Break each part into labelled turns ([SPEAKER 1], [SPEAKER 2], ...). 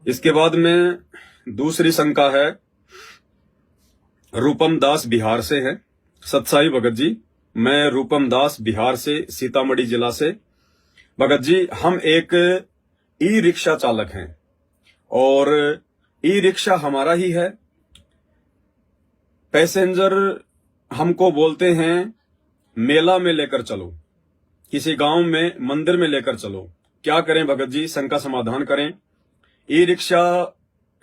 [SPEAKER 1] इसके बाद में दूसरी शंका है, रूपम दास बिहार से है। सतसाई भगत जी, मैं रूपम दास बिहार से, सीतामढ़ी जिला से। भगत जी, हम एक ई रिक्शा चालक हैं और ई रिक्शा हमारा ही है। पैसेंजर हमको बोलते हैं मेला में लेकर चलो, किसी गांव में मंदिर में लेकर चलो। क्या करें भगत जी, शंका समाधान करें। ई रिक्शा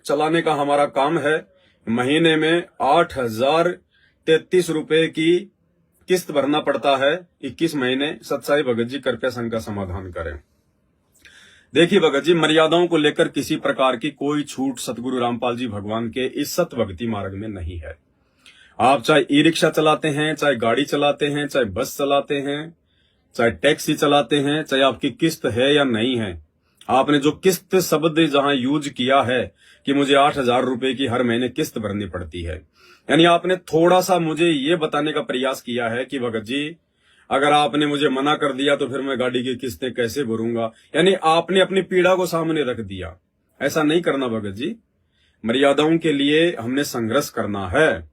[SPEAKER 1] चलाने का हमारा काम है। महीने में 8,033 रुपए की किस्त भरना पड़ता है, 21 महीने। सतसाई भगत जी, कृपया शंका समाधान करें। देखिए भगत जी, मर्यादाओं को लेकर किसी प्रकार की कोई छूट सतगुरु रामपाल जी भगवान के इस सत भक्ति मार्ग में नहीं है। आप चाहे ई रिक्शा चलाते हैं, चाहे गाड़ी चलाते हैं, चाहे बस चलाते हैं, चाहे टैक्सी चलाते हैं, चाहे आपकी किस्त है या नहीं है, आपने जो किस्त शब्द जहां यूज किया है कि मुझे 8,000 रुपए की हर महीने किस्त भरनी पड़ती है, यानी आपने थोड़ा सा मुझे ये बताने का प्रयास किया है कि भगत जी, अगर आपने मुझे मना कर दिया तो फिर मैं गाड़ी की किस्तें कैसे भरूंगा। यानी आपने अपनी पीड़ा को सामने रख दिया। ऐसा नहीं करना भगत जी। मर्यादाओं के लिए हमने संघर्ष करना है।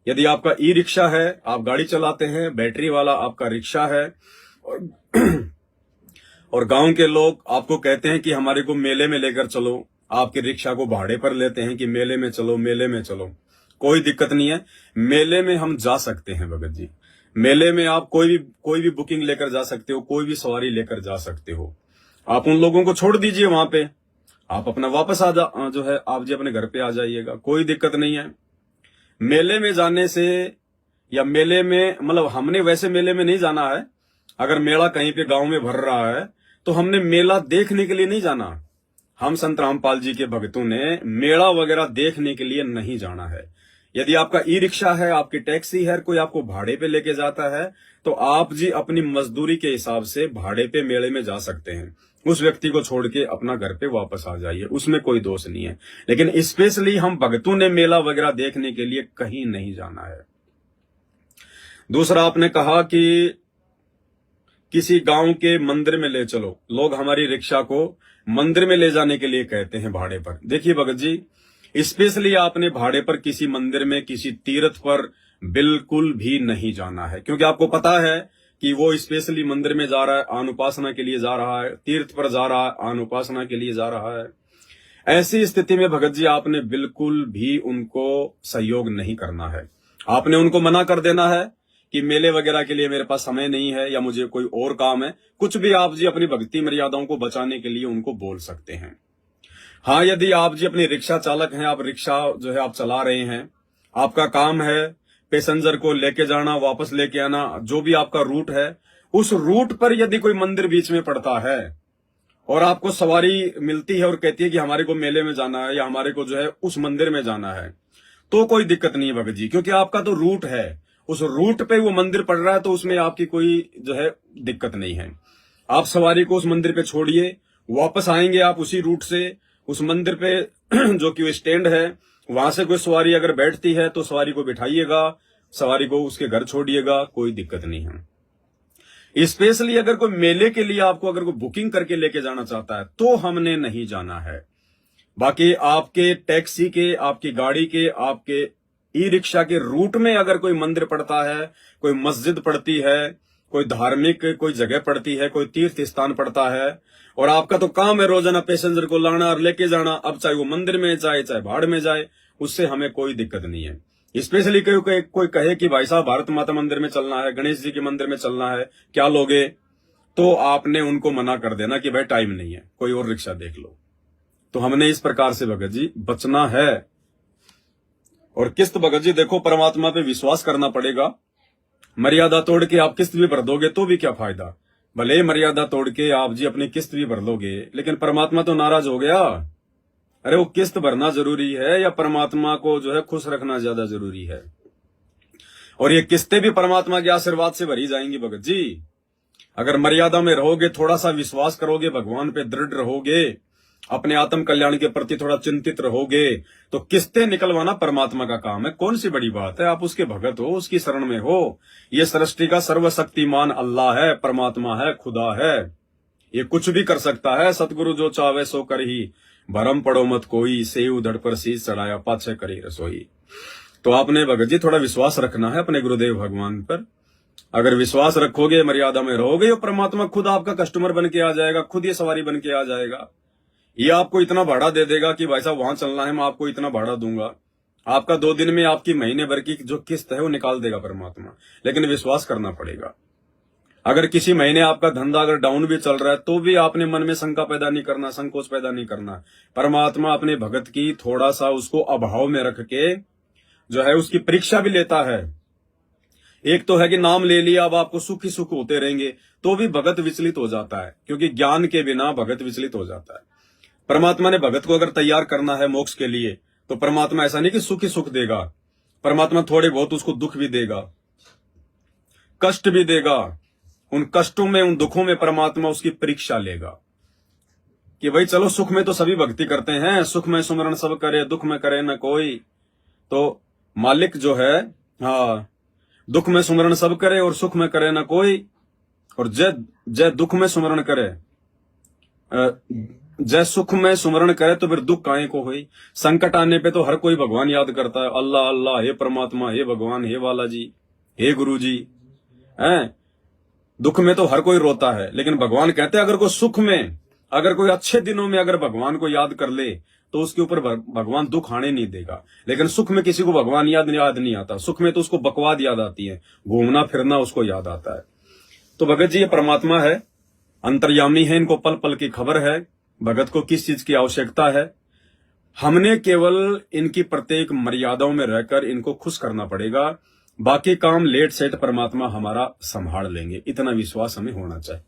[SPEAKER 1] यदि आपका ई रिक्शा है, आप गाड़ी चलाते हैं, बैटरी वाला आपका रिक्शा है, और गांव के लोग आपको कहते हैं कि हमारे को मेले में लेकर चलो, आपके रिक्शा को भाड़े पर लेते हैं कि मेले में चलो, मेले में चलो। कोई दिक्कत नहीं है, मेले में हम जा सकते हैं भगत जी। मेले में आप कोई भी बुकिंग लेकर जा सकते हो, कोई भी सवारी लेकर जा सकते हो। आप उन लोगों को छोड़ दीजिए वहां पे, आप अपना वापस जो है आप जी अपने घर पे आ जाइएगा, कोई दिक्कत नहीं है। मेले में जाने से या मेले में मतलब हमने वैसे मेले में नहीं जाना है। अगर मेला कहीं पे गांव में भर रहा है तो हमने मेला देखने के लिए नहीं जाना। हम संत रामपाल जी के भक्तों ने मेला वगैरह देखने के लिए नहीं जाना है। यदि आपका ई रिक्शा है, आपकी टैक्सी है, कोई आपको भाड़े पे लेके जाता है, तो आप जी अपनी मजदूरी के हिसाब से भाड़े पे मेले में जा सकते हैं। उस व्यक्ति को छोड़ के अपना घर पे वापस आ जाइए, उसमें कोई दोष नहीं है। लेकिन स्पेशली हम भक्तों ने मेला वगैरह देखने के लिए कहीं नहीं जाना है। दूसरा, आपने कहा कि किसी गांव के मंदिर में ले चलो। लोग हमारी रिक्शा को मंदिर में ले जाने के लिए कहते हैं भाड़े पर। देखिए भगत जी, स्पेशली आपने भाड़े पर किसी मंदिर में, किसी तीर्थ पर बिल्कुल भी नहीं जाना है, क्योंकि आपको पता है कि वो स्पेशली मंदिर में जा रहा है, अनुपासना के लिए जा रहा है, तीर्थ पर जा रहा है, अनुपासना के लिए जा रहा है। ऐसी स्थिति में भगत जी आपने बिल्कुल भी उनको सहयोग नहीं करना है। आपने उनको मना कर देना है कि मेले वगैरह के लिए मेरे पास समय नहीं है या मुझे कोई और काम है। कुछ भी आप जी अपनी भक्ति मर्यादाओं को बचाने के लिए उनको बोल सकते हैं। हाँ, यदि आप जी अपनी रिक्शा चालक हैं, आप रिक्शा जो है आप चला रहे हैं, आपका काम है पैसेंजर को लेके जाना, वापस लेके आना, जो भी आपका रूट है, उस रूट पर यदि कोई मंदिर बीच में पड़ता है और आपको सवारी मिलती है और कहती है कि हमारे को मेले में जाना है या हमारे को जो है उस मंदिर में जाना है, तो कोई दिक्कत नहीं है भगत जी, क्योंकि आपका तो रूट है, उस रूट पे वो मंदिर पड़ रहा है, तो उसमें आपकी कोई जो है दिक्कत नहीं है। आप सवारी को उस मंदिर पे छोड़िए, वापस आएंगे आप उसी रूट से, उस मंदिर पे जो कि वो स्टैंड है, वहां से कोई सवारी अगर बैठती है तो सवारी को बिठाइएगा, सवारी को उसके घर छोड़िएगा, कोई दिक्कत नहीं है। स्पेशली अगर कोई मेले के लिए आपको अगर कोई बुकिंग करके लेके जाना चाहता है तो हमने नहीं जाना है। बाकी आपके टैक्सी के, आपकी गाड़ी के, आपके ई रिक्शा के रूट में अगर कोई मंदिर पड़ता है, कोई मस्जिद पड़ती है, कोई धार्मिक कोई जगह पड़ती है, कोई तीर्थ स्थान पड़ता है, और आपका तो काम है रोजाना पैसेंजर को लाना और लेके जाना, अब चाहे वो मंदिर में जाए चाहे भाड़ में जाए, उससे हमें कोई दिक्कत नहीं है। स्पेशली कोई कहे कि भाई साहब भारत माता मंदिर में चलना है, गणेश जी के मंदिर में चलना है, क्या लोगे, तो आपने उनको मना कर देना कि भाई टाइम नहीं है, कोई और रिक्शा देख लो। तो हमने इस प्रकार से भगत जी बचना है। और किस्त भगत जी देखो, परमात्मा पे विश्वास करना पड़ेगा। मर्यादा तोड़ के आप किस्त भी भर दोगे तो भी क्या फायदा। भले मर्यादा तोड़ के आप जी अपनी किस्त भी भर लोगे, लेकिन परमात्मा तो नाराज हो गया। अरे वो किस्त भरना जरूरी है या परमात्मा को जो है खुश रखना ज्यादा जरूरी है। और ये किस्तें भी परमात्मा के आशीर्वाद से भरी जाएंगी भगत जी। अगर मर्यादा में रहोगे, थोड़ा सा विश्वास करोगे, भगवान पे दृढ़ रहोगे, अपने आत्म कल्याण के प्रति थोड़ा चिंतित रहोगे, तो किस्तें निकलवाना परमात्मा का काम है। कौन सी बड़ी बात है, आप उसके भगत हो, उसकी शरण में हो। ये सृष्टि का सर्वशक्तिमान अल्लाह है, परमात्मा है, खुदा है, ये कुछ भी कर सकता है। सतगुरु जो चाहे सो कर ही भरम पड़ो मत कोई, से उधड़ पर शीश चढ़ाया पाछे करी रसोई। तो आपने भगत जी थोड़ा विश्वास रखना है अपने गुरुदेव भगवान पर। अगर विश्वास रखोगे, मर्यादा में रहोगे, ये परमात्मा खुद आपका कस्टमर बन के आ जाएगा, खुद ये सवारी बन के आ जाएगा। ये आपको इतना भाड़ा दे देगा कि भाई साहब वहां चलना है, मैं आपको इतना भाड़ा दूंगा। आपका 2 दिन में आपकी महीने भर की जो किस्त है वो निकाल देगा परमात्मा। लेकिन विश्वास करना पड़ेगा। अगर किसी महीने आपका धंधा अगर डाउन भी चल रहा है तो भी आपने मन में शंका पैदा नहीं करना, संकोच पैदा नहीं करना। परमात्मा अपने भगत की थोड़ा सा उसको अभाव में रख के जो है उसकी परीक्षा भी लेता है। एक तो है कि नाम ले लिया, अब आपको सुख ही सुख होते रहेंगे, तो भी भगत विचलित हो जाता है, क्योंकि ज्ञान के बिना भगत विचलित हो जाता है। परमात्मा ने भगत को अगर तैयार करना है मोक्ष के लिए, तो परमात्मा ऐसा नहीं कि सुख ही सुख देगा, परमात्मा थोड़े बहुत उसको दुख भी देगा, कष्ट भी देगा। उन कष्टों में, उन दुखों में परमात्मा उसकी परीक्षा लेगा कि भाई चलो, सुख में तो सभी भक्ति करते हैं, सुख में सुमरण सब करे, दुख में करे न कोई। तो मालिक जो है, हाँ, दुख में सुमरण सब करे और सुख में करे न कोई, और जय दुख में सुमरण करे, जय सुख में सुमरण करे तो फिर दुख काहे को होई। संकट आने पे तो हर कोई भगवान याद करता है, अल्लाह अल्लाह, हे परमात्मा, हे भगवान, हे वाला जी, हे गुरु जी। दुख में तो हर कोई रोता है, लेकिन भगवान कहते हैं अगर कोई सुख में, अगर कोई अच्छे दिनों में अगर भगवान को याद कर ले तो उसके ऊपर भगवान दुख आने नहीं देगा। लेकिन सुख में किसी को भगवान याद नहीं आता। सुख में तो उसको बकवाद याद आती है, घूमना फिरना उसको याद आता है। तो भगत जी ये परमात्मा है, अंतर्यामी है, इनको पल पल की खबर है भगत को किस चीज की आवश्यकता है। हमने केवल इनकी प्रत्येक मर्यादाओं में रहकर इनको खुश करना पड़ेगा, बाकी काम लेट सेट परमात्मा हमारा संभाल लेंगे। इतना विश्वास हमें होना चाहिए।